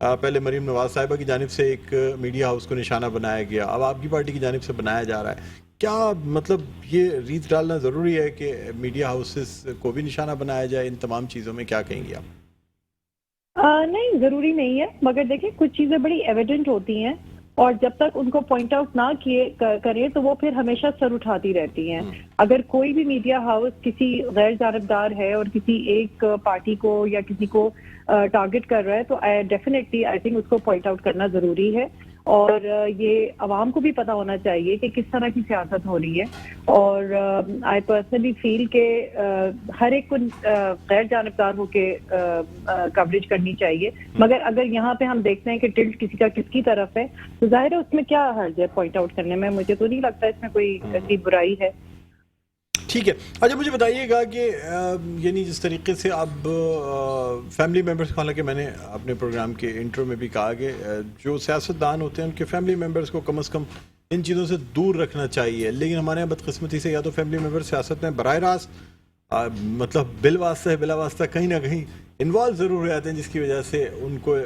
پہلے مریم نواز صاحبہ کی جانب سے ایک میڈیا ہاؤس کو نشانہ بنایا گیا، اب آپ کی پارٹی کی جانب سے بنایا جا رہا ہے. کیا مطلب یہ ریت ڈالنا ضروری ہے کہ میڈیا ہاؤسز کو بھی نشانہ بنایا جائے ان تمام چیزوں میں؟ کیا کہیں گے آپ؟ نہیں، ضروری نہیں ہے، مگر دیکھیں کچھ چیزیں بڑی ایویڈنٹ ہوتی ہیں اور جب تک ان کو پوائنٹ آؤٹ نہ کریں تو وہ پھر ہمیشہ سر اٹھاتی رہتی ہیں. اگر کوئی بھی میڈیا ہاؤس کسی غیر جانبدار ہے اور کسی ایک پارٹی کو یا کسی کو ٹارگٹ کر رہا ہے تو ڈیفینیٹلی آئی تھنک اس کو پوائنٹ آؤٹ کرنا ضروری ہے، اور یہ عوام کو بھی پتہ ہونا چاہیے کہ کس طرح کی سیاست ہو رہی ہے. اور آئی پرسنلی فیل کہ ہر ایک کو غیر جانبدار ہو کے کوریج کرنی چاہیے، مگر اگر یہاں پہ ہم دیکھتے ہیں کہ ٹلٹ کسی کا کس کی طرف ہے تو ظاہر ہے اس میں کیا حرج ہے پوائنٹ آؤٹ کرنے میں. مجھے تو نہیں لگتا اس میں کوئی ایسی برائی ہے. ٹھیک ہے. اچھا مجھے بتائیے گا کہ یعنی جس طریقے سے اب فیملی ممبرس، حالانکہ میں نے اپنے پروگرام کے انٹرو میں بھی کہا کہ جو سیاستدان ہوتے ہیں ان کے فیملی ممبرس کو کم از کم ان چیزوں سے دور رکھنا چاہیے، لیکن ہمارے یہاں بدقسمتی سے یا تو فیملی ممبر سیاست میں براہ راست مطلب بل واسطہ بلا واسطہ کہیں نہ کہیں انوالو ضرور ہو جاتے ہیں، جس کی وجہ سے ان کو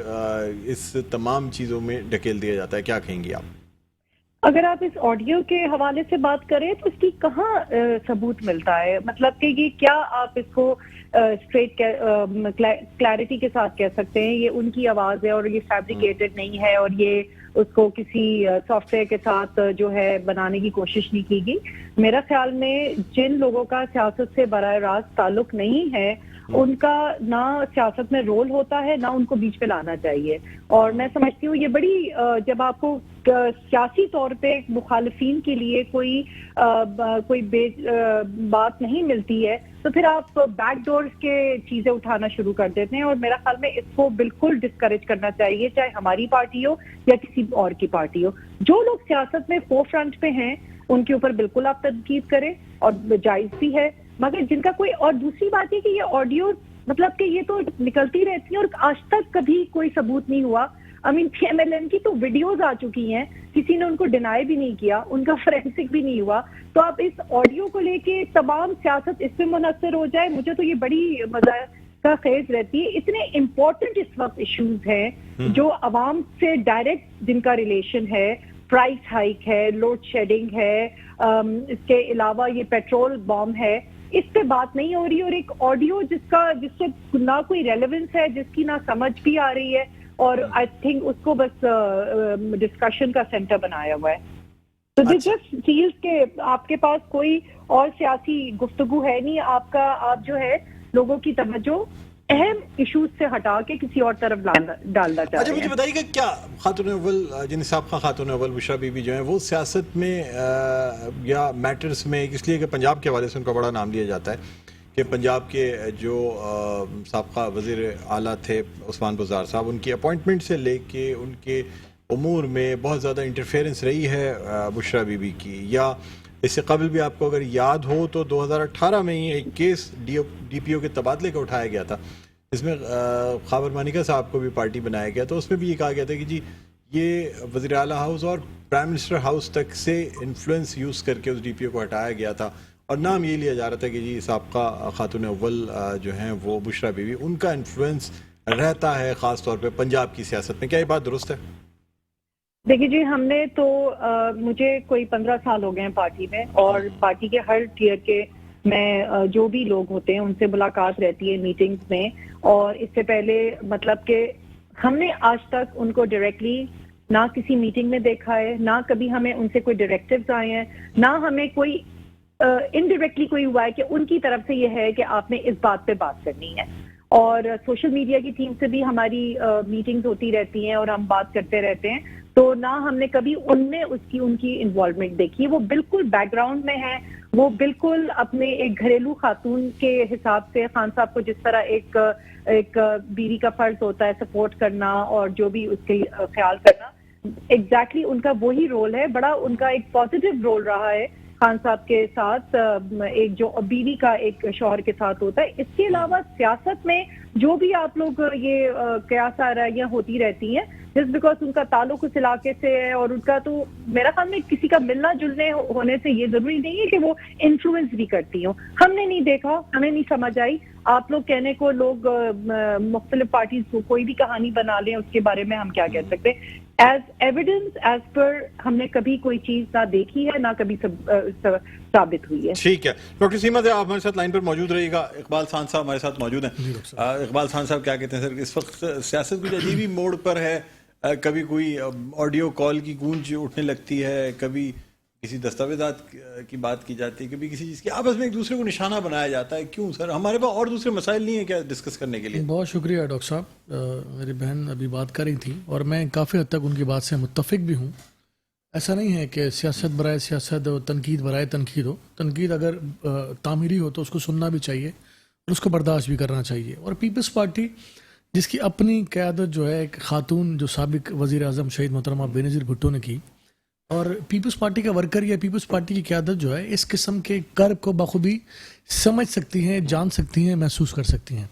اس تمام چیزوں میں ڈھکیل دیا جاتا ہے. کیا کہیں گے آپ؟ اگر آپ اس آڈیو کے حوالے سے بات کریں تو اس کی کہاں ثبوت ملتا ہے؟ مطلب کہ یہ کیا آپ اس کو اسٹریٹ کلیئرٹی کے ساتھ کہہ سکتے ہیں یہ ان کی آواز ہے اور یہ فیبریکیٹڈ نہیں ہے اور یہ اس کو کسی سافٹ ویئر کے ساتھ جو ہے بنانے کی کوشش نہیں کی گئی؟ میرا خیال میں جن لوگوں کا سیاست سے براہ راست تعلق نہیں ہے ان کا نہ سیاست میں رول ہوتا ہے نہ ان کو بیچ پہ لانا چاہیے. اور میں سمجھتی ہوں یہ بڑی جب آپ کو سیاسی طور پہ مخالفین کے لیے کوئی بات نہیں ملتی ہے تو پھر آپ بیک ڈور کے چیزیں اٹھانا شروع کر دیتے ہیں، اور میرا خیال میں اس کو بالکل ڈسکریج کرنا چاہیے، چاہے ہماری پارٹی ہو یا کسی اور کی پارٹی ہو. جو لوگ سیاست میں فور فرنٹ پہ ہیں ان کے اوپر بالکل آپ تنقید کریں اور جائز بھی ہے، مگر جن کا کوئی اور دوسری بات ہے کہ یہ آڈیو مطلب کہ یہ تو نکلتی رہتی ہیں اور آج تک کبھی کوئی ثبوت نہیں ہوا. PMLN کی تو ویڈیوز آ چکی ہیں، کسی نے ان کو ڈینائی بھی نہیں کیا، ان کا فورینسک بھی نہیں ہوا. تو آپ اس آڈیو کو لے کے تمام سیاست اس پہ منحصر ہو جائے، مجھے تو یہ بڑی مزہ کا خیز رہتی ہے. اتنے امپورٹنٹ اس وقت ایشوز ہیں جو عوام سے ڈائریکٹ جن کا ریلیشن ہے، پرائس ہائک ہے، لوڈ شیڈنگ ہے، اس کے علاوہ یہ پیٹرول بام ہے، اس پہ بات نہیں ہو رہی. اور ایک آڈیو جس سے نہ کوئی ریلیونس ہے، جس کی نہ سمجھ بھی آ رہی ہے، اور آئی تھنک اس کو بس ڈسکشن کا سینٹر بنایا ہوا ہے. تو دس جسٹ فیلز کہ آپ کے پاس کوئی اور سیاسی گفتگو ہے نہیں، آپ جو ہے لوگوں کی توجہ اہم ایشوز سے ہٹا کے کسی اور طرف ڈالنا چاہتے ہیں. اچھا مجھے بتائیے کہ کیا خاتون اول جن سابقہ خاتون اول بشریٰ بی بی جو ہیں وہ سیاست میں یا میٹرز میں، اس لیے کہ پنجاب کے حوالے سے ان کا بڑا نام لیا جاتا ہے کہ پنجاب کے جو سابقہ وزیر اعلیٰ تھے عثمان بزدار صاحب، ان کی اپوائنٹمنٹ سے لے کے ان کے امور میں بہت زیادہ انٹرفیئرنس رہی ہے بشریٰ بی بی کی. یا اس سے قبل بھی آپ کو اگر یاد ہو تو 2018 میں ہی ایک کیس ڈی پی او کے تبادلے کا اٹھایا گیا تھا، جس میں خاور مانیکا صاحب کو بھی پارٹی بنایا گیا. تو اس میں بھی یہ کہا گیا تھا کہ جی یہ وزیر اعلیٰ ہاؤس اور پرائم منسٹر ہاؤس تک سے انفلوئنس یوز کر کے اس ڈی پی او کو ہٹایا گیا تھا، اور نام یہ لیا جا رہا تھا کہ جی سابقہ خاتون اول جو ہیں وہ بشریٰ بی بی، ان کا انفلوئنس رہتا ہے خاص طور پہ پنجاب کی سیاست میں. کیا یہ بات درست ہے؟ دیکھیے جی، ہم نے تو مجھے کوئی 15 سال ہو گئے ہیں پارٹی میں، اور پارٹی کے ہر ٹیئر کے میں جو بھی لوگ ہوتے ہیں ان سے ملاقات رہتی ہے میٹنگز میں. اور اس سے پہلے مطلب کہ ہم نے آج تک ان کو ڈائریکٹلی نہ کسی میٹنگ میں دیکھا ہے، نہ کبھی ہمیں ان سے کوئی ڈائریکٹیوز آئے ہیں، نہ ہمیں کوئی انڈائریکٹلی کوئی ہوا ہے کہ ان کی طرف سے یہ ہے کہ آپ نے اس بات پہ بات کرنی ہے. اور سوشل میڈیا کی ٹیم سے بھی ہماری میٹنگز ہوتی رہتی ہیں اور ہم بات کرتے رہتے ہیں، تو نہ ہم نے کبھی ان میں ان کی انوالومنٹ دیکھی. وہ بالکل بیک گراؤنڈ میں ہے، وہ بالکل اپنے ایک گھریلو خاتون کے حساب سے خان صاحب کو جس طرح ایک بیوی کا فرض ہوتا ہے سپورٹ کرنا اور جو بھی اس کے خیال کرنا، ایگزیکٹلی ان کا وہی رول ہے. بڑا ان کا ایک پازیٹیو رول رہا ہے خان صاحب کے ساتھ، ایک جو بیوی کا ایک شوہر کے ساتھ ہوتا ہے. اس کے علاوہ سیاست میں جو بھی آپ لوگ یہ قیاس آرائیاں ہوتی رہتی ہیں جس بیکاز ان کا تعلق اس علاقے سے ہے، اور ان کا تو میرا خیال میں کسی کا ملنا جلنے ہونے سے یہ ضروری نہیں ہے کہ وہ انفلوئنس بھی کرتی ہوں. ہم نے نہیں دیکھا، ہمیں نہیں سمجھ آئی، آپ لوگ کہنے کو لوگ مختلف پارٹیز کو کوئی بھی کہانی بنا لیں اس کے بارے میں ہم کیا کہہ سکتے ہیں. ایز ایویڈنس ایز پر ہم نے کبھی کوئی چیز نہ دیکھی ہے نہ کبھی ثابت ہوئی ہے. ٹھیک ہے ڈاکٹر سیما صاحب آپ ہمارے ساتھ لائن پر موجود رہیے گا. اقبال خان صاحب ہمارے ساتھ موجود ہیں. اقبال خان صاحب کیا کہتے ہیں سر؟ اس وقت سیاست کچھ عجیب ہی موڑ پر ہے. کبھی کوئی آڈیو کال کی گونج اٹھنے لگتی ہے, کبھی کسی دستاویزات کی بات کی جاتی ہے, کبھی کسی چیز کی آپس میں ایک دوسرے کو نشانہ بنایا جاتا ہے. کیوں سر؟ ہمارے پاس اور دوسرے مسائل نہیں ہیں کیا ڈسکس کرنے کے لیے؟ بہت شکریہ ڈاکٹر صاحب. میری بہن ابھی بات کر رہی تھی اور میں کافی حد تک ان کی بات سے متفق بھی ہوں. ایسا نہیں ہے کہ سیاست برائے سیاست اور تنقید برائے تنقید ہو. تنقید اگر تعمیری ہو تو اس کو سننا بھی چاہیے اور اس کو برداشت بھی کرنا چاہیے. اور پیپلز پارٹی جس کی اپنی قیادت جو ہے ایک خاتون جو سابق وزیر اعظم شہید محترمہ بے نظیر بھٹو نے کی, اور پیپلز پارٹی کا ورکر یا پیپلز پارٹی کی قیادت جو ہے اس قسم کے کرب کو بخوبی سمجھ سکتی ہیں, جان سکتی ہیں, محسوس کر سکتی ہیں.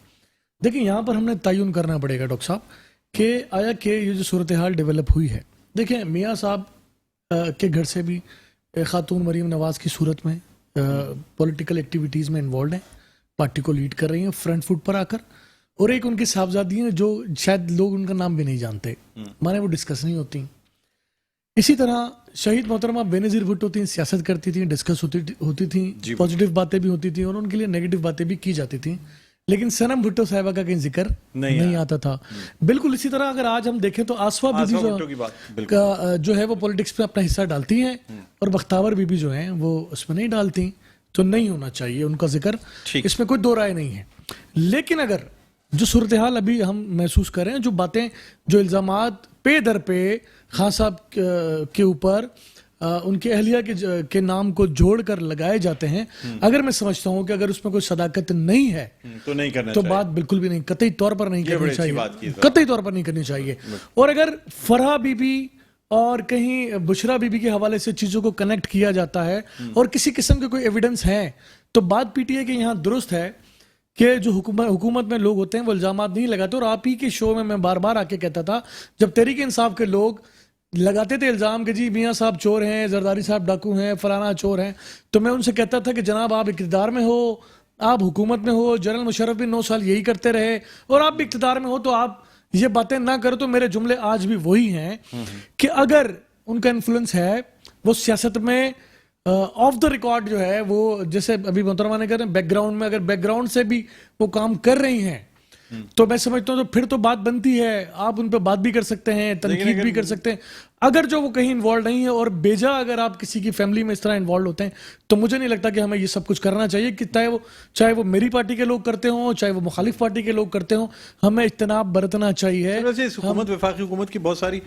دیکھیں یہاں پر ہم نے تعین کرنا پڑے گا ڈاکٹر صاحب کہ آیا کہ یہ جو صورتحال ڈیولپ ہوئی ہے, دیکھیں میاں صاحب کے گھر سے بھی خاتون مریم نواز کی صورت میں پولیٹیکل ایکٹیویٹیز میں انوالوڈ ہیں, پارٹی کو لیڈ کر رہی ہیں فرنٹ فٹ پر آ کر. اور ایک ان کی صاحبزادی ہیں جو شاید لوگ ان کا نام بھی نہیں جانتے, مانے وہ ڈسکس نہیں ہوتی. اسی طرح شہید محترمہ بے نظیر بھٹو تھیں, سیاست کرتی تھیں, ڈسکس ہوتی تھیں, پازیٹیو باتیں بھی ہوتی تھیں اور ان کے لیے نیگیٹو باتیں بھی کی جاتی تھیں, لیکن سنم بھٹو صاحبہ کا کہیں ذکر نہیں آتا تھا. بالکل اسی طرح اگر آج ہم دیکھیں تو آسوا بی بی جو ہے وہ پولیٹکس میں اپنا حصہ ڈالتی ہیں اور بختاور بی بی جو ہیں وہ اس میں نہیں ڈالتی, تو نہیں ہونا چاہیے ان کا ذکر, اس میں کوئی دو رائے نہیں ہے. لیکن اگر جو صورتحال ابھی ہم محسوس کر رہے ہیں, جو باتیں, جو الزامات پے در پہ خان صاحب کے اوپر ان کے اہلیہ کے نام کو جوڑ کر لگائے جاتے ہیں, اگر میں سمجھتا ہوں کہ اگر اس میں کوئی صداقت نہیں ہے تو نہیں کرنا تو بات بالکل بھی نہیں, قطعی طور پر نہیں کرنی چاہیے, قطعی طور پر نہیں کرنی چاہیے. اور اگر فرحہ بی بی اور کہیں بشرا بی بی کے حوالے سے چیزوں کو کنیکٹ کیا جاتا ہے اور کسی قسم کے کوئی ایویڈنس ہیں, تو بات پی ٹی آئی کے یہاں درست ہے کہ جو حکومت میں لوگ ہوتے ہیں وہ الزامات نہیں لگاتے. اور آپ ہی کے شو میں بار بار آ کے کہتا تھا, جب تحریک انصاف کے لوگ لگاتے تھے الزام کہ جی میاں صاحب چور ہیں, زرداری صاحب ڈاکو ہیں, فلانا چور ہیں, تو میں ان سے کہتا تھا کہ جناب آپ اقتدار میں ہو, آپ حکومت میں ہو, جنرل مشرف بھی 9 سال یہی کرتے رہے, اور آپ بھی اقتدار میں ہو, تو آپ یہ باتیں نہ کرو. تو میرے جملے آج بھی وہی ہیں کہ اگر ان کا انفلوئنس ہے وہ سیاست میں آف دا ریکارڈ جو ہے, وہ جیسے ابھی محترمہ نے کہہ رہے ہیں بیک گراؤنڈ میں, اگر بیک گراؤنڈ سے بھی وہ کام کر رہی ہیں تو میں سمجھتا ہوں تو پھر تو بات بنتی ہے, آپ ان پہ بات بھی کر سکتے ہیں, تنقید بھی کر سکتے ہیں. اگر جو وہ کہیں انوالوڈ نہیں ہے اور بیجا اگر آپ کسی کی فیملی میں اس طرح انوالوڈ ہوتے ہیں, تو مجھے نہیں لگتا کہ ہمیں یہ سب کچھ کرنا چاہیے, کہ چاہے وہ میری پارٹی کے لوگ کرتے ہوں, چاہے وہ مخالف پارٹی کے لوگ کرتے ہوں, ہمیں اجتناب برتنا چاہیے. حکومت, وفاقی حکومت کی بہت ساری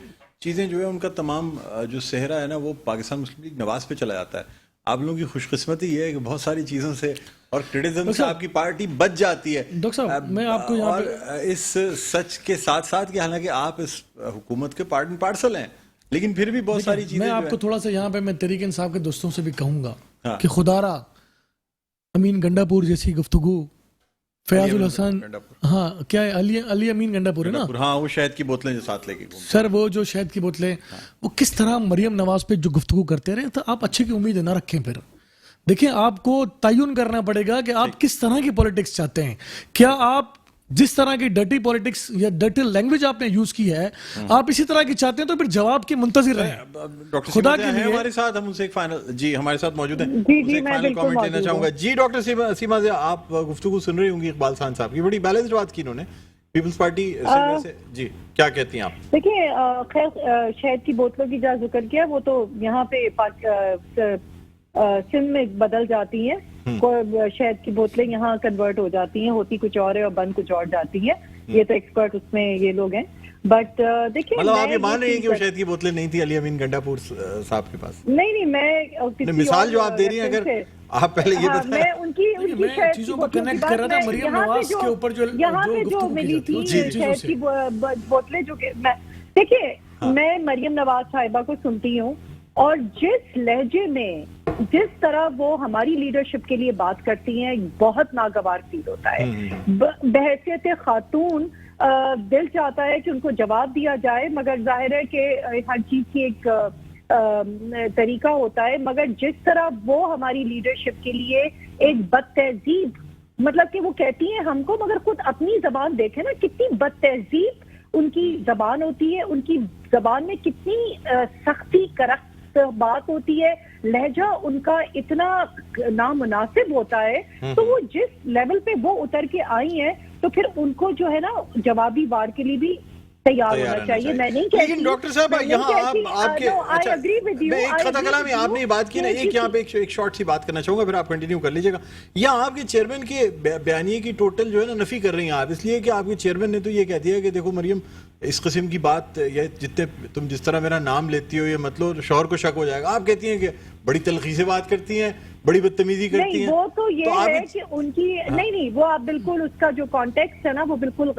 چیزیں جو ہے ان کا تمام جو صحرا ہے نا وہ پاکستان مسلم لیگ نواز پہ چلا جاتا ہے. آپ لوگوں کی خوش قسمتی یہ ہے کہ بہت ساری چیزوں سے اور کرٹیزم سے آپ کی پارٹی بچ جاتی ہے. ڈاکٹر صاحب میں آپ کو یہاں پہ اس سچ کے ساتھ ساتھ کہ حالانکہ آپ اس حکومت کے پارٹ اینڈ پارسل ہیں, لیکن پھر بھی بہت ساری چیزیں. میں آپ کو تھوڑا سا یہاں پہ میں تحریک انصاف کے دوستوں سے بھی کہوں گا کہ خدارا امین گنڈا پور جیسی گفتگو, فیاض الحسن, ہاں کیا ہے, علی امین گنڈا پور ہے نا, ہاں وہ شہد کی بوتلیں جو ساتھ لے کے سر, وہ جو شہد کی بوتلیں وہ کس طرح مریم نواز پہ جو گفتگو کرتے رہے, تو آپ اچھے کی امید نہ رکھیں. پھر دیکھیں آپ کو تعین کرنا پڑے گا کہ آپ کس طرح کی پولیٹکس چاہتے ہیں. کیا آپ جس طرح کی ڈرٹی پولیٹکس یا ڈرٹی لینگویج آپ نے یوز کی ہے, آپ اسی طرح کی چاہتے ہیں, تو پھر جواب کی منتظر رہیں. خدا کے لیے ہمارے ساتھ ہم ان سے ایک فائنل, جی ہمارے ساتھ موجود ہیں, جی میں فائنل کامنٹ لینا چاہوں گا. جی ڈاکٹر سیما, آپ گفتگو سن رہی ہوں گی اقبال خان صاحب کی, بڑی بیلنسڈ بات کی انہوں نے پیپلز پارٹی سے. جی کیا کہتی ہیں آپ؟ دیکھیے خیر شہد کی بوتلوں کی جہاں ذکر کیا, وہ تو یہاں پہ سندھ میں بدل جاتی ہیں, شہد کی بوتلیں یہاں کنورٹ ہو جاتی ہیں, ہوتی کچھ اور ہے اور بند کچھ اور جاتی ہیں. یہ تو ایکسپرٹ اس میں یہ لوگ ہیں. بٹ دیکھیے مطلب آپ یہ مان رہی ہیں کہ وہ شہد کی بوتلیں نہیں تھی علی امین گنڈا پور صاحب کے پاس؟ نہیں, میں مثال جو آپ دے رہی ہیں, اگر آپ پہلے یہ بتائیں. میں ان کی چیزوں کو کنیکٹ کر رہا تھا مریم نواز کے اوپر جو یہاں پہ جو ملی تھی شہد کی بوتلیں, جو کہ دیکھیے میں مریم نواز صاحبہ کو سنتی ہوں, اور جس لہجے میں جس طرح وہ ہماری لیڈرشپ کے لیے بات کرتی ہیں, بہت ناگوار فیل ہوتا ہے. بحیثیت خاتون دل چاہتا ہے کہ ان کو جواب دیا جائے, مگر ظاہر ہے کہ ہر چیز کی ایک طریقہ ہوتا ہے. مگر جس طرح وہ ہماری لیڈرشپ کے لیے ایک بد تہذیب مطلب کہ وہ کہتی ہیں ہم کو، مگر خود اپنی زبان دیکھیں نا، کتنی بد تہذیب ان کی زبان ہوتی ہے، ان کی زبان میں کتنی سختی کرخت بات ہوتی ہے، لہجہ ان کا اتنا نامناسب ہوتا ہے. تو وہ جس لیول پہ وہ اتر کے آئی ہیں تو پھر ان کو جو ہے نا جوابی وار کے لیے بھی تیار ہونا چاہیے. میں نہیں کہتی، لیکن ڈاکٹر صاحب یہاں آپ کے ایک خطا کلامی آپ نے یہ بات کی نا، ایک یہاں پہ ایک شارٹ سی بات کرنا چاہوں گا، پھر آپ کنٹینیو کر لیجیے گا. یہاں آپ کے چیئرمین کے بیانیے کی ٹوٹل جو ہے نا نفی کر رہی ہیں آپ، اس لیے کہ آپ کے چیئرمین نے تو یہ کہہ دیا کہ دیکھو مریم اس قسم کی بات، یا جتنے تم جس طرح میرا نام لیتی ہو یہ مطلب شوہر کو شک ہو جائے گا. آپ کہتی ہیں کہ بڑی تلخی سے بات کرتی ہیں، بڑی بدتمیزی کرتی ہیں. وہ تو یہ ہے کہ ان کی نہیں وہ آپ بالکل اس کا جو کانٹیکسٹ ہے نا وہ بالکل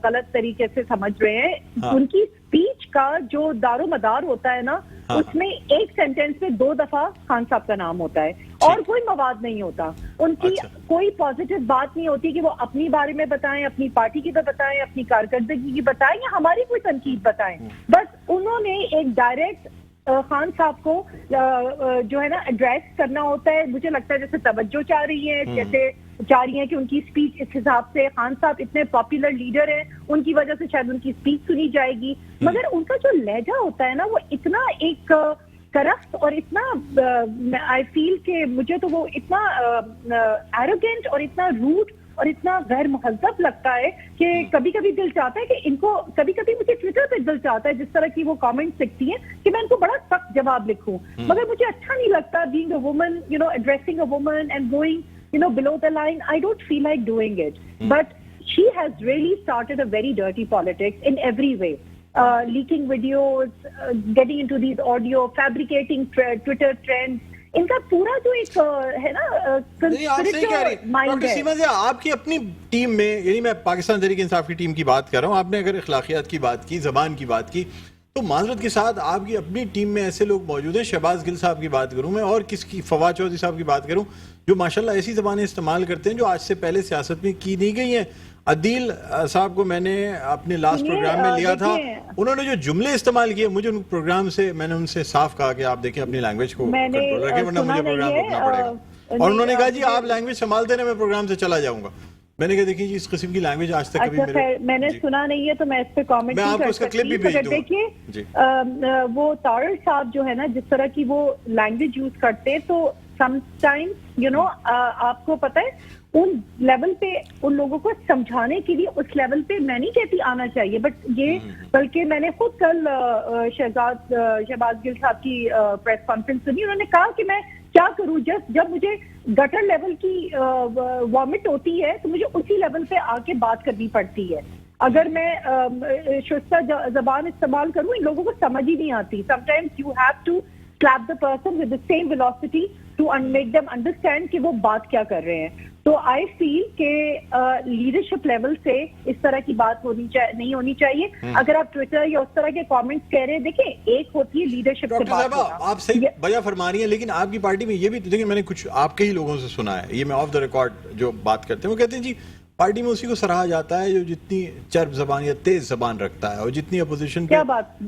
غلط طریقے سے سمجھ رہے ہیں. ان کی اسپیچ کا جو دار و مدار ہوتا ہے نا، اس میں ایک سینٹینس میں 2 دفعہ خان صاحب کا نام ہوتا ہے اور کوئی مواد نہیں ہوتا. ان کی کوئی پازیٹیو بات نہیں ہوتی کہ وہ اپنی بارے میں بتائیں، اپنی پارٹی کی بتائیں، اپنی کارکردگی کی بتائیں یا ہماری کوئی تنقید بتائیں. بس انہوں نے ایک ڈائریکٹ خان صاحب کو جو ہے نا ایڈریس کرنا ہوتا ہے. مجھے لگتا ہے جیسے توجہ چاہ رہی ہے، جیسے چاہ رہی ہیں کہ ان کی اسپیچ اس حساب سے، خان صاحب اتنے پاپولر لیڈر ہیں ان کی وجہ سے شاید ان کی اسپیچ سنی جائے گی. مگر ان کا جو لہجہ ہوتا ہے نا وہ اتنا ایک کرخت اور اتنا آئی فیل کہ مجھے تو وہ اتنا ایروگینٹ اور اتنا روڈ اور اتنا غیر مہذب لگتا ہے کہ کبھی کبھی دل چاہتا ہے کہ ان کو، کبھی کبھی مجھے ٹویٹر پہ دل چاہتا ہے جس طرح کی وہ کامنٹس لکھتی ہیں کہ میں ان کو بڑا سخت جواب لکھوں. مگر مجھے اچھا نہیں لگتا being a woman, you know, addressing a woman and going, you know, below the line. I don't feel like doing it. But she has really started a very dirty politics in every way. Leaking videos, getting into these audio, fabricating Twitter trends. ان کا پورا جو ایک ہے نا doctor سیما جی، آپ کی اپنی team میں، یعنی میں پاکستان تحریک انصاف کی ٹیم کی بات کر رہا ہوں، آپ نے اگر اخلاقیات کی بات کی، زبان کی بات کی، تو معذرت کے ساتھ آپ کی اپنی ٹیم میں ایسے لوگ موجود ہیں. شہباز گل صاحب کی بات کروں میں، اور کس کی، فواد چودھری صاحب کی بات کروں، جو ماشاءاللہ ایسی زبانیں استعمال کرتے ہیں جو آج سے پہلے سیاست میں کی نہیں گئی ہیں. عدیل صاحب کو میں نے اپنے لاسٹ پروگرام میں لیا تھا، انہوں نے جو جملے استعمال کیے، مجھے ان پروگرام سے، میں نے ان سے صاف کہا کہ آپ دیکھیں اپنی لینگویج کو کنٹرول رکھیں ورنہ مجھے پروگرام روکنا پڑے گا. اور انہوں نے کہا جی آپ لینگویج سنبھالتے رہے، میں پروگرام سے چلا جاؤں گا. میں نے کہا دیکھیں جی اس قسم کی لینگویج آج تک کبھی میں نے سنا نہیں ہے تو میں اس پہ کامنٹ نہیں کر سکتی. مگر دیکھیے وہ طاہر صاحب جو ہے نا جس طرح کی وہ لینگویج یوز کرتے ہیں تو سم ٹائمز یو نو آپ کو پتہ ہے ان لیول پہ ان لوگوں کو سمجھانے کے لیے اس لیول پہ میں نہیں کہتی آنا چاہیے، بٹ یہ بلکہ میں نے خود کل شہباز گل صاحب کی پریس کانفرنس سنی، انہوں نے کہا کہ میں کیا کروں، جب مجھے گٹر لیول کی وامٹ ہوتی ہے تو مجھے اسی لیول پہ آ کے بات کرنی پڑتی ہے. اگر میں شستہ زبان استعمال کروں ان لوگوں کو سمجھ ہی نہیں آتی. Sometimes you have to slap the person with the same velocity to make them understand کہ وہ بات کیا کر رہے ہیں. تو آئی فیل کہ لیڈرشپ لیول سے اس طرح کی بات نہیں ہونی چاہیے. اگر آپ ٹویٹر یا اس طرح کے کامنٹس کہہ رہے ہیں، دیکھیں ایک ہوتی ہے لیڈرشپ سے بات کرنا. آپ صحیح بیان فرما رہی ہیں، لیکن آپ کی پارٹی میں یہ بھی دیکھیں، میں نے کچھ آپ کے ہی لوگوں سے سنا ہے، یہ میں آف دا ریکارڈ جو بات کرتے ہیں، وہ کہتے ہیں جی پارٹی میں اسی کو سراہا جاتا ہے جو جتنی چرب زبان یا تیز زبان رکھتا ہے، اور جتنی اپوزیشن پہ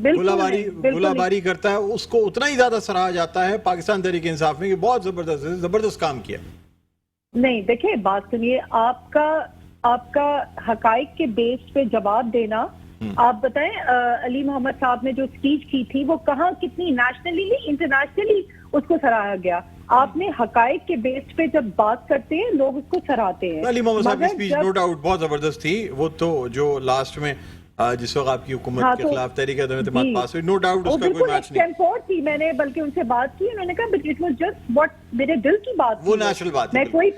گولہ باری کرتا ہے اس کو اتنا ہی زیادہ سراہا جاتا ہے. پاکستان تحریک انصاف میں کہ بہت زبردست کام کیا. نہیں دیکھیں بات سنیے، آپ کا حقائق کے بیس پہ جواب دینا، آپ بتائیں علی محمد صاحب نے جو اسپیچ کی تھی وہ کہاں کتنی نیشنلی انٹرنیشنلی اس کو سراہا گیا. آپ نے حقائق کے بیس پہ جب بات کرتے ہیں لوگ اس کو سراہتے ہیں. علی محمد صاحب کی اسپیچ نو ڈاؤٹ بہت زبردست تھی. وہ تو جو لاسٹ میں جس وقت آپ کی حکومت کے خلاف تحریک عدم اعتماد پاس ہوئی، نو ڈاؤٹ اس کا کوئی میچ نہیں تھی. میں نے بلکہ ان سے بات کی، انہوں نے کہا but it was just what میرے دل کی بات تھی، وہ نیچرل بات میں کوئی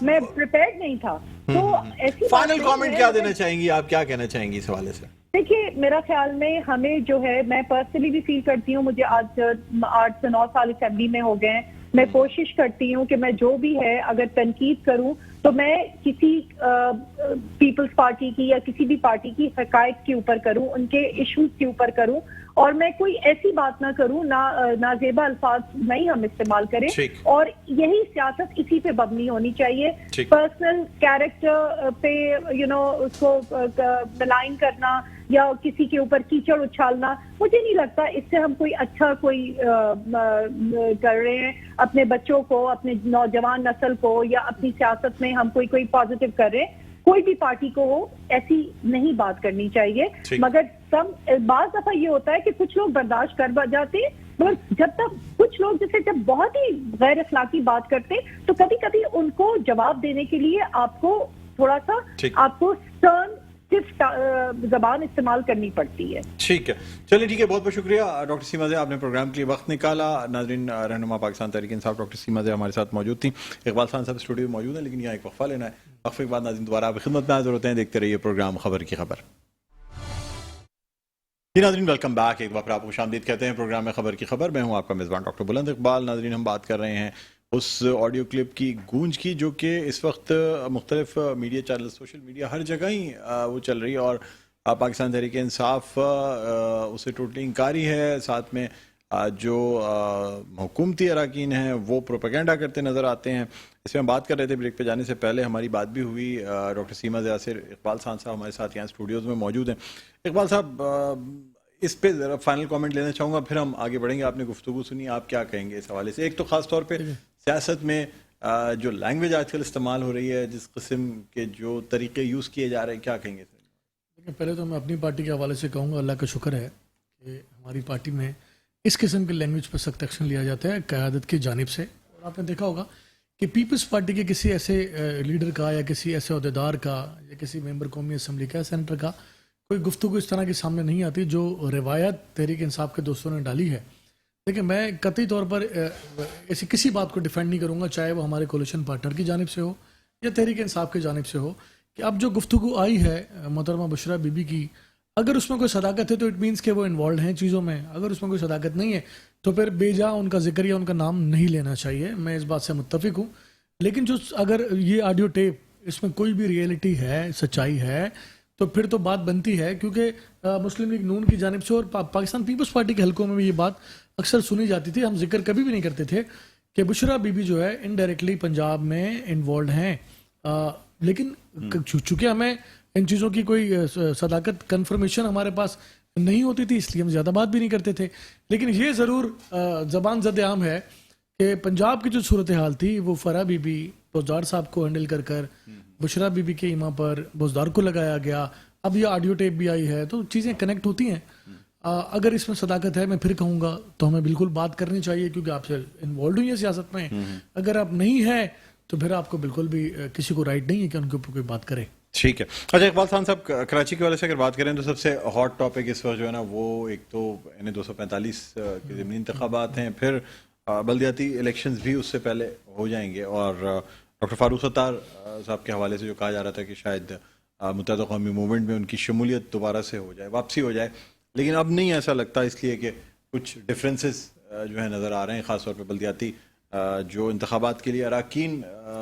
میں پریپیئرڈ نہیں تھا. تو ایسی فائنل کامنٹ کیا دینا چاہیں گی آپ، کیا کہنا چاہیں گی اس حوالے سے؟ دیکھیے میرا خیال میں ہمیں جو ہے، میں پرسنلی بھی فیل کرتی ہوں، مجھے آج 8 سے 9 سال اسمبلی میں ہو گئے ہیں. میں کوشش کرتی ہوں کہ میں جو بھی ہے اگر تنقید کروں تو میں کسی پیپلز پارٹی کی یا کسی بھی پارٹی کی حقائق کے اوپر کروں، ان کے ایشوز کے اوپر کروں، اور میں کوئی ایسی بات نہ کروں، نازیبا الفاظ نہیں ہم استعمال کریں. اور یہی سیاست اسی پہ مبنی ہونی چاہیے. پرسنل کیریکٹر پہ اس کو ملائن کرنا یا کسی کے اوپر کیچڑ اچھالنا، مجھے نہیں لگتا اس سے ہم کوئی اچھا کر رہے ہیں اپنے بچوں کو، اپنے نوجوان نسل کو، یا اپنی سیاست میں ہم کوئی پازیٹیو کر رہے ہیں. کوئی بھی پارٹی کو ہو ایسی نہیں بات کرنی چاہیے. مگر بعض دفعہ یہ ہوتا ہے کہ کچھ لوگ برداشت کر جاتے ہیں، مگر جب تک کچھ لوگ جیسے جب بہت ہی غیر اخلاقی بات کرتے ہیں تو کبھی کبھی ان کو جواب دینے کے لیے آپ کو تھوڑا سا آپ کو سٹرن زبان استعمال کرنی پڑتی ہے. ٹھیک ہے، چلیے ٹھیک ہے، بہت بہت شکریہ ڈاکٹر سیما زیا، آپ نے پروگرام کے لیے وقت نکالا. ناظرین، رہنما پاکستان تحریک انصاف ڈاکٹر سیما زیا ہمارے ساتھ موجود تھیں. اقبال خان صاحب اسٹوڈیو میں موجود ہیں لیکن یہاں ایک وقفہ لینا ہے. وقفے کے بعد ناظرین دوبارہ آپ کی خدمت میں حاضر ہوتے ہیں. دیکھتے رہیے پروگرام خبر کی خبر. جی ناظرین، ویلکم بیک. ایک بار پھر آپ کو خوش آمدید کہتے ہیں پروگرام میں خبر کی خبر. میں ہوں آپ کا میزبان ڈاکٹر بلند اقبال. ناظرین، ہم بات کر رہے ہیں اس آڈیو کلپ کی گونج کی جو کہ اس وقت مختلف میڈیا چینل، سوشل میڈیا، ہر جگہ ہی وہ چل رہی ہے اور پاکستان تحریک انصاف اسے ٹوٹلی انکاری ہے. ساتھ میں جو حکومتی اراکین ہیں وہ پروپیگنڈا کرتے نظر آتے ہیں. اس میں ہم بات کر رہے تھے بریک پہ جانے سے پہلے، ہماری بات بھی ہوئی ڈاکٹر سیما زیا سے. اقبال خان صاحب ہمارے ساتھ یہاں اسٹوڈیوز میں موجود ہیں. اقبال صاحب، اس پہ ذرا فائنل کامنٹ لینا چاہوں گا، پھر ہم آگے بڑھیں گے. آپ نے گفتگو سنی، آپ کیا کہیں گے اس حوالے سے؟ ایک تو خاص طور پہ سیاست میں جو لینگویج آج کل استعمال ہو رہی ہے، جس قسم کے جو طریقے یوز کیے جا رہے ہیں، کیا کہیں گے؟ پہلے تو میں اپنی پارٹی کے حوالے سے کہوں گا اللہ کا شکر ہے کہ ہماری پارٹی میں اس قسم کے لینگویج پر سخت ایکشن لیا جاتا ہے قیادت کی جانب سے. اور آپ نے دیکھا ہوگا کہ پیپلز پارٹی کے کسی ایسے لیڈر کا یا کسی ایسے عہدیدار کا یا کسی ممبر قومی اسمبلی کا، سینیٹر کا کوئی گفتگو اس طرح کے سامنے نہیں آتی جو روایت تحریک انصاف کے دوستوں نے ڈالی ہے. لیکن میں قطعی طور پر ایسی کسی بات کو ڈیفینڈ نہیں کروں گا، چاہے وہ ہمارے کولیشن پارٹنر کی جانب سے ہو یا تحریک انصاف کی جانب سے ہو، کہ اب جو گفتگو آئی ہے محترمہ بشرا بی بی کی، اگر اس میں کوئی صداقت ہے تو اٹ مینس کہ وہ انوالوڈ ہیں چیزوں میں. اگر اس میں کوئی صداقت نہیں ہے تو پھر بے جا ان کا ذکر یا ان کا نام نہیں لینا چاہیے. میں اس بات سے متفق ہوں. لیکن جو اگر یہ آڈیو ٹیپ اس میں کوئی بھی ریئلٹی ہے، سچائی ہے، تو پھر تو بات بنتی ہے. کیونکہ مسلم لیگ نون کی جانب سے اور پاکستان پیپلز پارٹی کے حلقوں میں بھی یہ بات اکثر سنی جاتی تھی. ہم ذکر کبھی بھی نہیں کرتے تھے کہ بشرا بی بی جو ہے انڈائریکٹلی پنجاب میں انوالوڈ ہیں. لیکن چونکہ ہمیں ان چیزوں کی کوئی صداقت کنفرمیشن ہمارے پاس نہیں ہوتی تھی، اس لیے ہم زیادہ بات بھی نہیں کرتے تھے. لیکن یہ ضرور زبان زد عام ہے کہ پنجاب کی جو صورتحال تھی وہ فرح بی بی بوزدار صاحب کو ہینڈل کر بشرا بی بی کے ایما پر بوزدار کو لگایا گیا. اب یہ آڈیو ٹیپ بھی آئی ہے تو چیزیں کنیکٹ ہوتی ہیں. اگر اس میں صداقت ہے، میں پھر کہوں گا تو ہمیں بالکل بات کرنی چاہیے کیونکہ آپ سے انوالوڈ ہوئی ہیں سیاست میں. اگر آپ نہیں ہیں تو پھر آپ کو بالکل بھی کسی کو رائٹ نہیں ہے کہ ان کے اوپر کوئی بات کرے. ٹھیک ہے. اچھا اقبال خان صاحب، کراچی کے والے سے اگر بات کریں تو سب سے ہاٹ ٹاپک اس وقت جو ہے نا وہ ایک تو NA-245 کے ضمنی انتخابات ہیں، پھر بلدیاتی الیکشنز بھی اس سے پہلے ہو جائیں گے. اور ڈاکٹر فاروق ستار صاحب کے حوالے سے جو کہا جا رہا تھا کہ شاید متحدہ قومی موومنٹ میں ان کی شمولیت دوبارہ سے ہو جائے، واپسی ہو جائے، لیکن اب نہیں ایسا لگتا، اس لیے کہ کچھ ڈفرینسز جو ہیں نظر آ رہے ہیں، خاص طور پہ بلدیاتی جو انتخابات کے لیے اراکین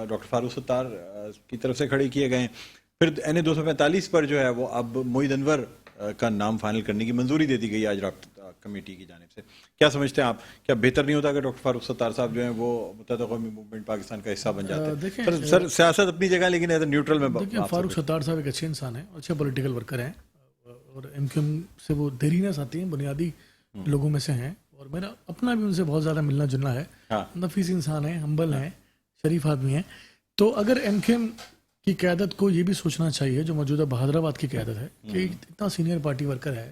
ڈاکٹر فاروق ستار کی طرف سے کھڑے کیے گئے ہیں. پھر NA-245 پر جو ہے وہ اب موحد انور کا نام فائنل کرنے کی منظوری دے دی گئی آج رابطہ کمیٹی کی جانب سے. کیا سمجھتے ہیں آپ؟ کیا بہتر نہیں ہوتا کہ ڈاکٹر فاروق ستار صاحب جو ہیں وہ متحدہ قومی موومنٹ پاکستان کا حصہ بن جاتے ہیں؟ سر سیاست اپنی جگہ لیکن ایز اے نیوٹرل میں دیکھیں، فاروق ستار صاحب ایک اچھے انسان ہیں، اچھے پولیٹیکل ورکر ہیں اور MQM سے وہ دیرینہ ساتھی ہیں، بنیادی لوگوں میں سے ہیں اور میرا اپنا بھی ان سے بہت زیادہ ملنا جلنا ہے. نفیس انسان ہیں، ہمبل ہیں، شریف آدمی ہیں. تو اگر MQM کی قیادت کو یہ بھی سوچنا چاہیے جو موجودہ بہادر آباد کی قیادت ہے کہ اتنا سینئر پارٹی ورکر ہے،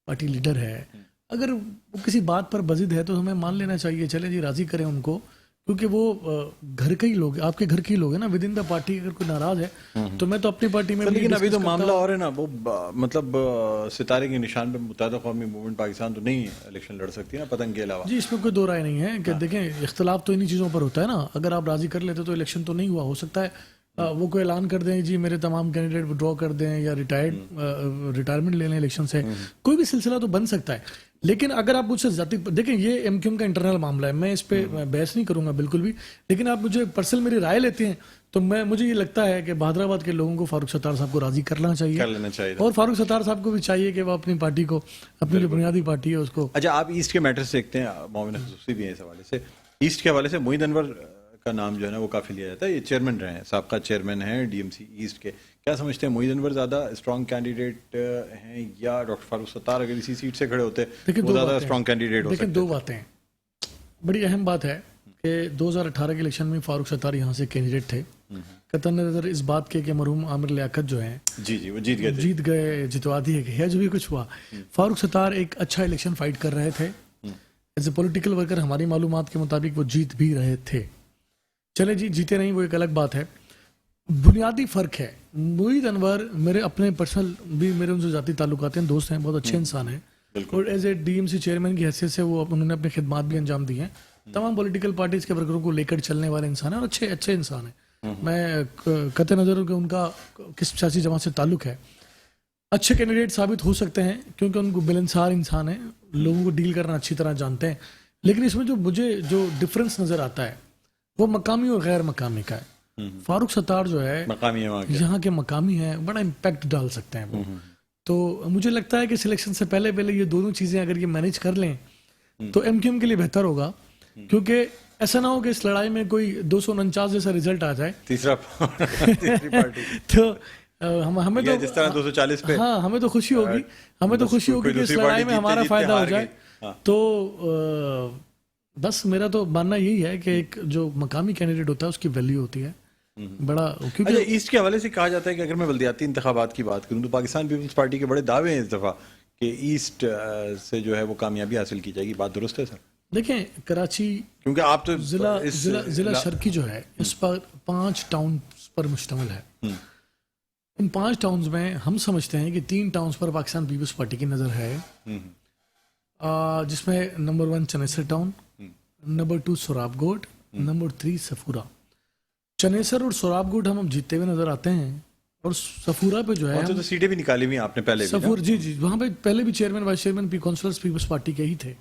پارٹی لیڈر ہے، اگر وہ کسی بات پر بضد ہے تو ہمیں مان لینا چاہیے، چلے جی راضی کریں ان کو، کیونکہ وہ گھر کے ہی لوگ، آپ کے گھر کے ہی لوگ ہیں نا. ود ان دا پارٹی اگر کوئی ناراض ہے تو میں تو اپنی پارٹی میں. لیکن ابھی تو معاملہ اور ہے نا، وہ مطلب ستارے کے نشان پہ متحدہ قومی موومنٹ پاکستان تو نہیں الیکشن لڑ سکتی نا پتنگ کے علاوہ. جی اس میں کوئی دو رائے نہیں ہے کہ دیکھیں اختلاف تو انہی چیزوں پر ہوتا ہے نا. اگر آپ راضی کر لیتے تو الیکشن تو نہیں ہوا. ہو سکتا ہے وہ کوئی اعلان کر دیں جی میرے تمام کینڈیڈیٹ ودرا کر دیں یا ریٹائرمنٹ لے لیں الیکشن سے، کوئی بھی سلسلہ تو بن سکتا ہے. لیکن اگر آپ مجھ سے ذاتی دیکھیں یہ MQM کا انٹرنل معاملہ ہے، میں اس پہ بحث نہیں کروں گا بالکل بھی. لیکن آپ مجھے پرسنل میری رائے لیتے ہیں تو مجھے یہ لگتا ہے کہ بہادر آباد کے لوگوں کو فاروق ستار صاحب کو راضی کرنا چاہیے اور فاروق ستار صاحب کو بھی چاہیے کہ وہ اپنی پارٹی کو، اپنی جو بنیادی پارٹی ہے اس کو. اچھا آپ ایسٹ کے میٹرز دیکھتے ہیں، مومن خصوصی بھی ہیں اس حوالے سے. ایسٹ کے حوالے سے موحد انور کا نام جو ہے نا وہ کافی لیا جاتا ہے. یہ چیئرمین رہے ہیں، سابقہ چیئرمین ہیں DMC ایسٹ کے. کیا سمجھتے ہیں موحید انور زیادہ اسٹرانگ کینڈیڈیٹ ہیں یا ڈاکٹر فاروق ستار اگر اسی سیٹ سے کھڑے ہوتے وہ زیادہ اسٹرانگ کینڈیڈیٹ ہو سکتے؟ دیکھیں دو باتیں ہیں. بڑی اہم بات ہے کہ 2018 کے الیکشن میں فاروق ستار یہاں سے کینڈیڈیٹ تھے. قطع نظر اس بات کے کہ مرحوم عامر لیاقت جو ہیں جی وہ جیت گئے جتوا دیے گئے جو بھی کچھ ہوا. فاروق ستار ایک اچھا الیکشن فائٹ کر رہے تھے ایز اے پولیٹیکل ورکر. ہماری معلومات کے مطابق وہ جیت بھی رہے تھے. چلے جی جیتے نہیں وہ ایک الگ بات ہے. بنیادی فرق ہے موحید انور میرے اپنے پرسنل بھی میرے ان سے ذاتی تعلقات ہیں, دوست ہیں, بہت اچھے انسان ہیں اور as a D M C chairman کی حیثیت سے وہ انہوں نے اپنی خدمات بھی انجام دی ہیں. تمام پولیٹیکل پارٹیز کے ورکروں کو لے کر چلنے والے انسان ہیں اور اچھے انسان ہیں. میں قطع نظر کہ ان کا کس سیاسی جماعت سے تعلق ہے, اچھے کینڈیڈیٹ ثابت ہو سکتے ہیں کیونکہ ان کو ملنسار انسان ہیں, لوگوں کو ڈیل کرنا اچھی طرح جانتے ہیں. لیکن اس میں مجھے جو ڈفرینس نظر آتا ہے وہ مقامی اور غیر مقامی کا ہے. فاروق ستار جو ہے یہاں کے مقامی ہیں, بڑا امپیکٹ ڈال سکتے ہیں وہ. تو مجھے لگتا ہے کہ سلیکشن سے پہلے یہ دونوں چیزیں اگر یہ مینیج کر لیں تو ایم کیو ایم کے لیے بہتر ہوگا, کیونکہ ایسا نہ ہو کہ اس لڑائی میں کوئی 249 جیسا رزلٹ آ جائے تیسری پارٹی تو ہمیں تو جس طرح 240 پہ ہمیں تو خوشی ہوگی کہ اس لڑائی میں ہمارا فائدہ ہو جائے. تو بس میرا تو ماننا یہی ہے کہ ایک جو مقامی کینڈیڈیٹ ہوتا ہے اس کی ویلیو ہوتی ہے بڑا. کیونکہ ایسٹ کے حوالے سے کہا جاتا ہے کہ اگر میں بلدیاتی انتخابات کی بات کروں تو پاکستان پیپلز پارٹی کے بڑے دعوے ہیں اس دفعہ کہ ایسٹ سے جو ہے وہ کامیابی حاصل کی جائے گی. بات درست ہے سر؟ دیکھیں کراچی کیونکہ آپ تو ضلع شرقی جو ہے اس پر 5 ٹاؤنز پر مشتمل ہے. ان 5 ٹاؤنز میں ہم سمجھتے ہیں کہ 3 ٹاؤنز پر پاکستان پیپلز پارٹی کی نظر ہے, جس میں نمبر 1 چنیسر ٹاؤن, نمبر 2 سوراب گوٹ, نمبر 3 سفورہ. چنیسر اور سوراب گوٹ ہم جیتتے ہوئے نظر آتے ہیں اور سفورہ پہ جو ہے تو سیٹیں بھی نکالی ہوئی آپ نے پہلے سفور جی وہاں پہ پہلے بھی chairman vice chairman councillors Peoples Party کے ہی تھے.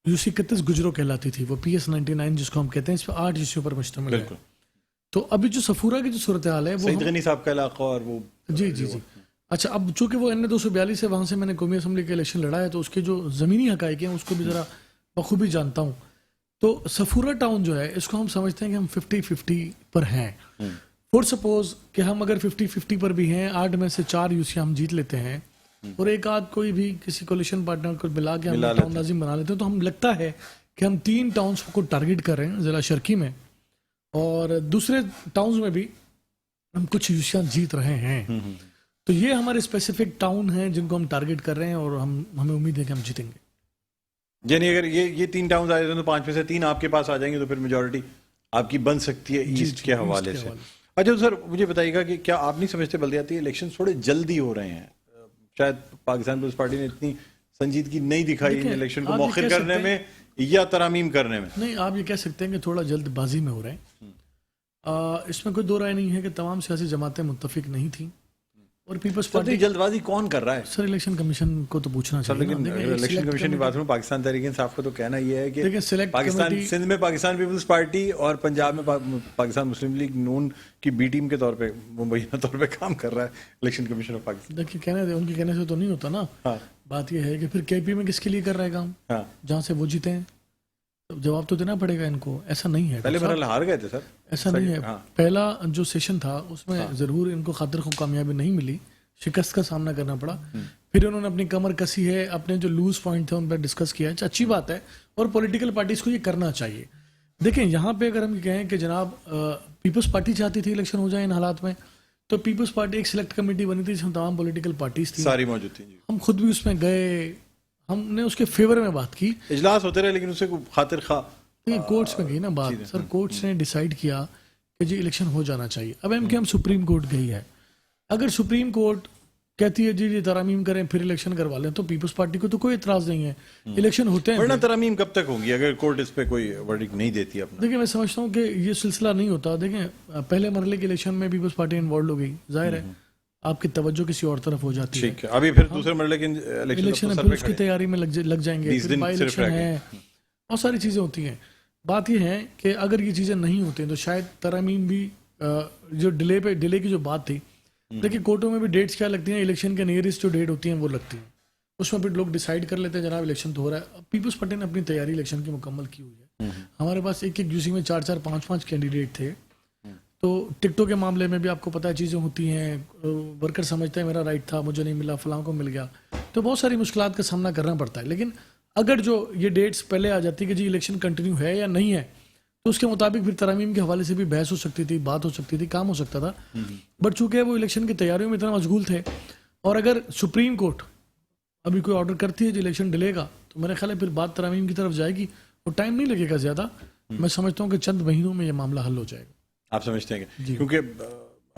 UC 31 گجرو کہلاتی تھی, وہ PS 99 جس کو ہم کہتے ہیں, اس پہ 8 UCوں پر مشتمل ہے. تو ابھی جو سفورہ کی جو صورتحال ہے وہ سعید غنی صاحب کا علاقہ اور وہ جی اچھا, اب چونکہ وہ NA 242 ہے, وہاں سے میں نے قومی اسمبلی کے الیکشن لڑا ہے تو اس کے جو زمینی حقائق ہیں اس کو بھی ذرا بخوبی جانتا ہوں. تو سفورہ ٹاؤن جو ہے اس کو ہم سمجھتے ہیں کہ ہم 50-50 پر ہیں. فور سپوز کہ ہم اگر 50-50 پر بھی ہیں, 8 میں سے 4 UC ہم جیت لیتے ہیں اور ایک آدھ کوئی بھی کسی کولیشن پارٹنر کو ملا کے ہم ٹاؤن ناظم بنا لیتے ہیں, تو ہم لگتا ہے کہ ہم 3 ٹاؤنز کو ٹارگٹ کر رہے ہیں ضلع شرقی میں, اور دوسرے ٹاؤنز میں بھی ہم کچھ UCیاں جیت رہے ہیں. تو یہ ہمارے اسپیسیفک ٹاؤن ہیں جن کو ہم ٹارگٹ کر رہے ہیں اور ہمیں امید ہے کہ ہم جیتیں گے. یعنی اگر یہ 3 ٹاؤنز آئے تو 5 میں سے 3 آپ کے پاس آ جائیں گے تو پھر میجورٹی آپ کی بن سکتی ہے ایسٹ کے حوالے سے. اچھا سر مجھے بتائیے گا کہ کیا آپ نہیں سمجھتے بلدیاتی الیکشن تھوڑے جلدی ہو رہے ہیں؟ شاید پاکستان پیپلز پارٹی نے اتنی سنجیدگی نہیں دکھائی ان الیکشن کو مؤخر کرنے میں یا ترامیم کرنے میں. نہیں, آپ یہ کہہ سکتے ہیں کہ تھوڑا جلد بازی میں ہو رہے ہیں. اس میں کوئی دو رائے نہیں ہے کہ تمام سیاسی جماعتیں متفق نہیں تھیں اور پیپلز پارٹی. جلد بازی کون کر رہا ہے سر؟ الیکشن کمیشن کو تو پوچھنا چاہیے. لیکن الیکشن کمیشن کی بات کروں, پاکستان تحریک انصاف کا تو کہنا یہ ہے کہ پاکستان سندھ میں پاکستان پیپلز پارٹی اور پنجاب میں پاکستان مسلم لیگ نون کی بی ٹیم کے طور پہ مبینہ طور پہ کام کر رہا ہے الیکشن کمیشن آف پاکستان. دیکھیے ان کے کہنے سے تو نہیں ہوتا نا. بات یہ ہے کہ پھر KP میں کس کے لیے کر رہا ہے کام جہاں سے وہ جیتے ہیں؟ جواب تو دینا پڑے گا ان کو. ایسا نہیں ہے پہلے مرحلہ ہار گئے تھے سر, ایسا نہیں ہے. پہلا جو سیشن تھا اس میں ضرور ان کو خاطر خواہ کامیابی نہیں ملی, شکست کا سامنا کرنا پڑا. پھر انہوں نے اپنی کمر کسی ہے, اپنے جو لوز پوائنٹ تھے ان پہ ڈسکس کیا ہے, اچھی بات ہے اور پولیٹیکل پارٹیز کو یہ کرنا چاہیے. دیکھیں یہاں پہ اگر ہم یہ کہیں کہ جناب پیپلز پارٹی چاہتی تھی الیکشن ہو جائے ان حالات میں, تو پیپلز پارٹی ایک سلیکٹ کمیٹی بنی تھی جس میں تمام پولیٹیکل پارٹیز تھیں, ساری موجود تھیں. ہم خود بھی اس میں گئے, ہم نے اس کے فیور میں بات کی, اجلاس ہوتے رہے لیکن اسے خاطر خواہ کورٹس میں گئی نا بات. سر کورٹس نے ڈیسائیڈ کیا کہ جی الیکشن ہو جانا چاہیے. اب ہم سپریم کورٹ گئی ہے, اگر سپریم کورٹ کہتی ہے جی ترامیم کریں پھر الیکشن کروا لیں, تو پیپلز پارٹی کو تو کوئی اعتراض نہیں ہے, الیکشن ہوتے ہیں. ورنہ ترامیم کب تک ہوگی اگر کورٹ اس پہ کوئی ورڈکٹ نہیں دیتی؟ دیکھیں میں سمجھتا ہوں کہ یہ سلسلہ نہیں ہوتا. دیکھیں پہلے مرحلے کے الیکشن میں پیپلز پارٹی انوالوڈ ہو گئی, ظاہر ہے آپ کی توجہ کسی اور طرف ہو جاتی ہے. ابھی پھر دوسرے مرحلے کے الیکشن پھر اس کی تیاری میں لگ جائیں گے, الیکشن ہے, بہت ساری چیزیں ہوتی ہیں. بات یہ ہے کہ اگر یہ چیزیں نہیں ہوتی ہیں تو شاید ترامیم بھی جو ڈیلے کی جو بات تھی, دیکھیے کورٹوں میں بھی ڈیٹس کیا لگتی ہیں, الیکشن کے نیئرسٹ جو ڈیٹ ہوتی ہیں وہ لگتی ہیں, اس میں پھر لوگ ڈیسائیڈ کر لیتے ہیں جناب الیکشن تو ہو رہا ہے. پیپلز پارٹی نے اپنی تیاری الیکشن کی مکمل کی ہوئی ہے. ہمارے پاس ایک UC میں 4-4 5-5 کینڈیڈیٹ تھے, تو ٹکٹوں کے معاملے میں بھی آپ کو پتہ ہے چیزیں ہوتی ہیں، ورکر سمجھتے ہیں میرا رائٹ تھا، مجھے نہیں ملا، فلاں کو مل گیا، تو بہت ساری مشکلات کا سامنا کرنا پڑتا ہے. لیکن اگر جو یہ ڈیٹس پہلے آ جاتی کہ جی الیکشن کنٹینیو ہے یا نہیں ہے، تو اس کے مطابق پھر ترامیم کے حوالے سے بھی بحث ہو سکتی تھی، بات ہو سکتی تھی، کام ہو سکتا تھا. بٹ چونکہ وہ الیکشن کی تیاریوں میں اتنا مشغول تھے، اور اگر سپریم کورٹ ابھی کوئی آرڈر کرتی ہے جو الیکشن ڈلے گا، تو میرا خیال ہے پھر بات ترامیم کی طرف جائے گی، اور ٹائم نہیں لگے گا زیادہ. میں سمجھتا ہوں کہ چند مہینوں میں یہ معاملہ حل ہو جائے گا. آپ سمجھتے ہیں کہ کیونکہ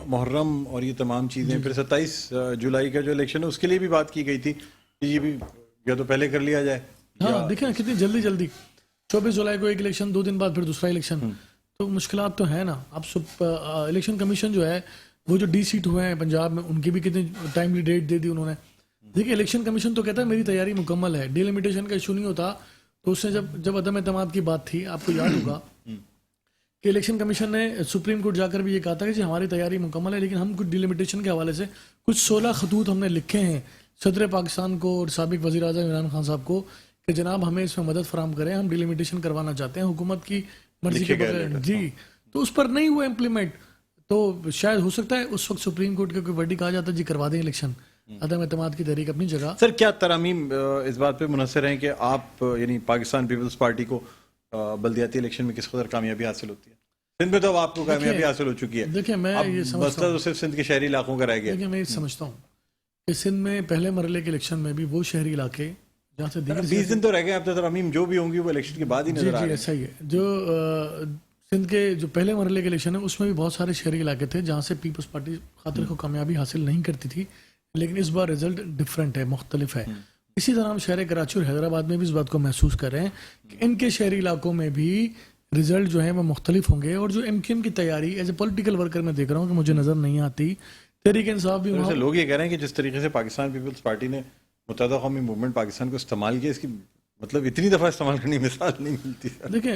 محرم اور یہ تمام چیزیں پھر 27 جولائی کا جو الیکشن ہے اس کے لیے بھی بات کی گئی تھی کہ یہ بھی یا تو پہلے کر لیا جائے. ہاں دیکھیں کتنی جلدی 24 جولائی کو ایک الیکشن، 2 دن بعد پھر دوسرا الیکشن، تو مشکلات تو ہیں نا. اب الیکشن کمیشن جو ہے وہ جو ڈی سیٹ ہوئے ہیں پنجاب میں، ان کی بھی کتنی ٹائملی ڈیٹ دے دی انہوں نے. دیکھیے الیکشن کمیشن تو کہتا ہے میری تیاری مکمل ہے، ڈی لمیٹیشن کا ایشو نہیں ہوتا. تو اس نے جب عدم اعتماد کی بات تھی، آپ کو یاد ہوگا کہ الیکشن کمیشن نے سپریم کورٹ جا کر بھی یہ کہا تھا کہ جی ہماری تیاری مکمل ہے، لیکن ہم کچھ ڈی لمیٹیشن کے حوالے سے کچھ 16 خطوط ہم نے لکھے ہیں صدر پاکستان کو اور سابق وزیر اعظم عمران خان صاحب کو کہ جناب ہمیں اس میں مدد فراہم کریں، ہم ڈی لمیٹیشن کروانا چاہتے ہیں حکومت کی مرضی کے بغیر. جی تو اس پر نہیں ہوا امپلیمنٹ، تو شاید ہو سکتا ہے اس وقت سپریم کورٹ کا کوئی ورڈکٹ آ جاتا جی کروا دیں الیکشن. عدم اعتماد کی تحریک اپنی جگہ. سر کیا ترامیم اس بات پہ منحصر ہیں کہ آپ یعنی پاکستان پیپلز پارٹی کو بلدیاتی الیکشن میں کس قدر کامیابی حاصل ہوتی ہے؟ سندھ میں تو آپ کو کامیابی حاصل ہو چکی ہے. دیکھیں میں یہ سمجھتا مسئلہ تو صرف سندھ کے شہری علاقوں کا رہ گیا. دیکھیں میں یہ سمجھتا ہوں کہ سندھ میں پہلے مرحلے کے الیکشن میں بھی وہ شہری علاقے جہاں سے 20 دن تو رہ گئے. اب تو ترامیم جو بھی ہوں گی وہ الیکشن کے بعد ہی نظر آ رہی ہے. ایسا ہی ہے. جو سندھ کے جو پہلے مرحلے کے الیکشن ہے اس میں بھی بہت سارے شہری علاقے تھے جہاں سے پیپلز پارٹی خاطر کو کامیابی حاصل نہیں کرتی تھی، لیکن اس بار رزلٹ ڈفرینٹ ہے، مختلف ہے. اسی طرح ہم شہر کراچی اور حیدرآباد میں بھی اس بات کو محسوس کر رہے ہیں کہ ان کے شہری علاقوں میں بھی رزلٹ جو ہے وہ مختلف ہوں گے. اور جو ایم کیو ایم کی تیاری ایز اے پولیٹیکل ورکر میں دیکھ رہا ہوں کہ مجھے نظر نہیں آتی. تحریک انصاف بھی لوگ یہ کہہ رہے ہیں کہ جس طریقے سے پاکستان پیپلز پارٹی نے متحدہ قومی موومنٹ پاکستان کو استعمال کیا، اس کی مطلب اتنی دفعہ استعمال کرنے کی مثال نہیں ملتی. دیکھیں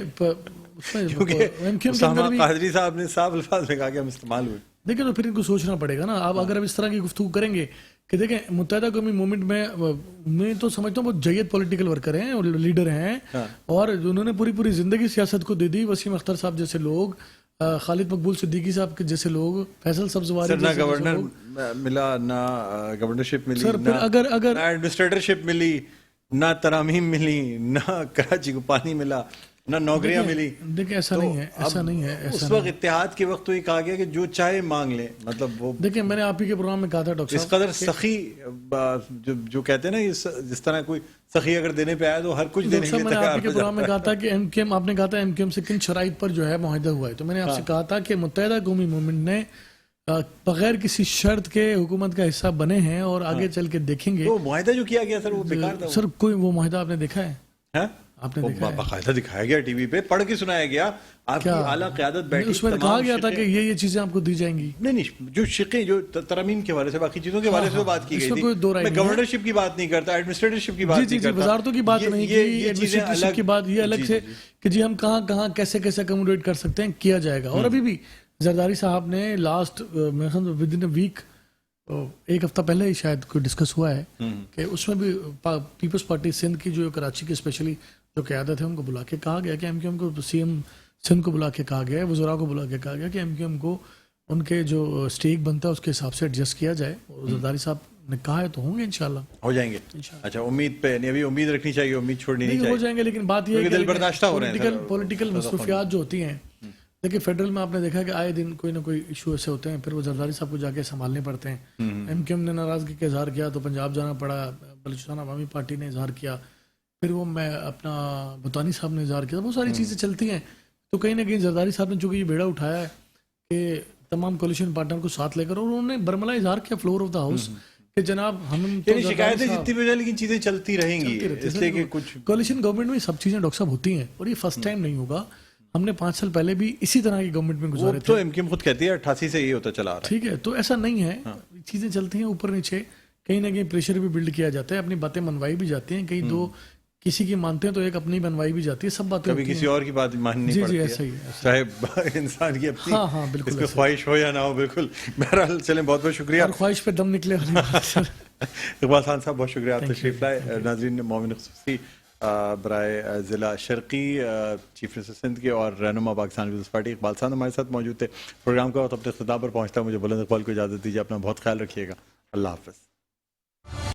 کیونکہ اسامہ قادری صاحب نے صاف الفاظ میں کہا کہ ہم استعمال ہوئے. دیکھیں تو پھر ان کو سوچنا پڑے گا نا. آپ اگر اب اس طرح کی گفتگو کریں گے کہ دیکھیں متحدہ قومی موومنٹ میں تو سمجھتا ہوں بہت جید پولیٹیکل ورکر ہیں اور لیڈر ہیں، اور انہوں نے پوری زندگی سیاست کو دے دی. وسیم اختر صاحب جیسے لوگ، خالد مقبول صدیقی صاحب کے جیسے لوگ، فیصل سبزواری نہ گورنر ملا، نہ گورنرشپ ملی، نہ ایڈمنسٹریٹرشپ ملی، نہ ترامیم ملی، نہ کراچی کو پانی ملا، نہ نوکریاں ملی. دیکھیں ایسا نہیں ہے. اس وقت اتحاد کے وقت تو یہ کہا گیا کہ جو چاہے مانگ لیں. مطلب وہ دیکھیں میں نے آپ ہی کے پروگرام میں کہا تھا ڈاکٹر اس قدر سخی جو کہتے ہیں نا، جس طرح کوئی سخی اگر دینے پہ آیا تو ہر کچھ دینے کے لیے میں نے آپ کے پروگرام میں کہا تھا کہ ایم کیو ایم، آپ نے کہا تھا ایم کیو ایم سے کن شرائط پر جو ہے معاہدہ ہوا ہے. تو میں نے آپ سے کہا تھا کہ متحدہ قومی موومنٹ نے بغیر کسی شرط کے حکومت کا حصہ بنے ہیں، اور آگے چل کے دیکھیں گے. وہ معاہدہ جو کیا گیا سر وہ بیکار تھا. سر کوئی وہ معاہدہ آپ نے دیکھا ہے؟ آپ نے دیکھا باقاعدہ دکھایا گیا ٹی وی پہ، پڑھ کے سنایا گیا. آپ کی اعلیٰ قیادت بیٹھی، اس میں کہا گیا تھا کہ یہ چیزیں آپ کو دی جائیں گی. نہیں جو شقیں جو ترامیم کے حوالے سے، باقی چیزوں کے حوالے سے بات کی گئی تھی. میں گورنرشپ کی بات نہیں کرتا، ایڈمنسٹریٹرشپ کی بات نہیں کرتا، وزارتوں کی بات نہیں کی، ایڈمنسٹریٹرشپ کی بات یہ الگ سے کہ جی ہم کہاں کیسے اکوموڈیٹ کر سکتے ہیں، کیا جائے گا. اور ابھی بھی زرداری صاحب نے last within a week, ایک ہفتہ پہلے ہی شاید کوئی ڈسکس ہوا ہے کہ اس میں بھی پیپلز پارٹی سندھ کی جو کراچی کی اسپیشلی جو قیادت ہے ان کو بلا کے کہا گیا کہ ایم کیو ایم کو، سی ایم سندھ کو بلا کے کہا گیا ہے، وزراء کو بلا کے کہا گیا کہ ایم کیو ایم کو ان کے جو اسٹیک بنتا ہے اس کے حساب سے ایڈجسٹ کیا جائے. اور زرداری صاحب نے کہا ہے تو ہوں گے انشاءاللہ ہو جائیں گے. اچھا امید پہ ابھی امید رکھنی چاہیے، امید چھوڑنی نہیں چاہیے. ہو جائیں گے، لیکن بات یہ ہے کہ دل برداشتہ ہو رہے ہیں پولیٹیکل مصروفیات جو ہوتی ہیں. دیکھیے فیڈرل میں آپ نے دیکھا کہ آئے دن کوئی نہ کوئی ایشو ایسے ہوتے ہیں، پھر وہ زرداری صاحب کو جا کے سنبھالنے پڑتے ہیں. ایم کیو ایم نے ناراضگی کا اظہار کیا تو پنجاب جانا پڑا، بلوچستان عوامی پارٹی نے اظہار کیا، پھر وہ میں اپنا بطانی صاحب نے اظہار کیا. بہت ساری چیزیں چلتی ہیں. تو کہیں نہ کہیں زرداری صاحب نے چونکہ یہ بیڑا اٹھایا ہے کہ تمام کولیشن پارٹنر کو ساتھ لے کر، اور انہوں نے برملا اظہار کیا فلور آف دا ہاؤس کہ جناب ہم شکایتیں جتنی بھی ہو جائیں لیکن چیزیں چلتی رہیں گی، اس لیے کہ کچھ کولیشن گورنمنٹ میں سب چیزیں ڈاکٹر صاحب ہوتی ہیں، اور یہ فرسٹ ٹائم نہیں ہوگا. ہم نے 5 سال پہلے بھی اسی طرح کی گورنمنٹ میں گزارے تھے. تو ایم کیو ایم خود کہتی ہے 88 سے یہ ہوتا چلا رہا ہے. ٹھیک ہے، تو ایسا نہیں ہے، چیزیں چلتی ہیں اوپر نیچے، کہیں نہ کہیں پریشر بھی بلڈ کیا جاتا ہے، اپنی باتیں منوائی بھی جاتی ہیں. کہیں دو کسی کی مانتے ہیں تو ایک اپنی بنوائی بھی جاتی ہے. سب باتیں کبھی کسی اور کی بات ماننی پڑتی ہے، چاہے انسان کی اپنی اس کی خواہش ہو یا نہ ہو. بالکل. بہرحال چلیں، بہت بہت شکریہ. خواہش پہ دم نکلے. اقبال خان صاحب بہت شکریہ، آپ تشریف لائے. ناظرین، مومن خصوصی برائے ضلع شرقی چیف منسٹر سندھ کے اور رہنما پاکستان پیپلز پارٹی اقبال صاحب ہمارے ساتھ موجود تھے. پروگرام کا وقت اپنے اختتام پر پہنچتا ہے. مجھے بلند اقبال کو اجازت دیجیے. اپنا بہت خیال رکھیے گا. اللہ حافظ.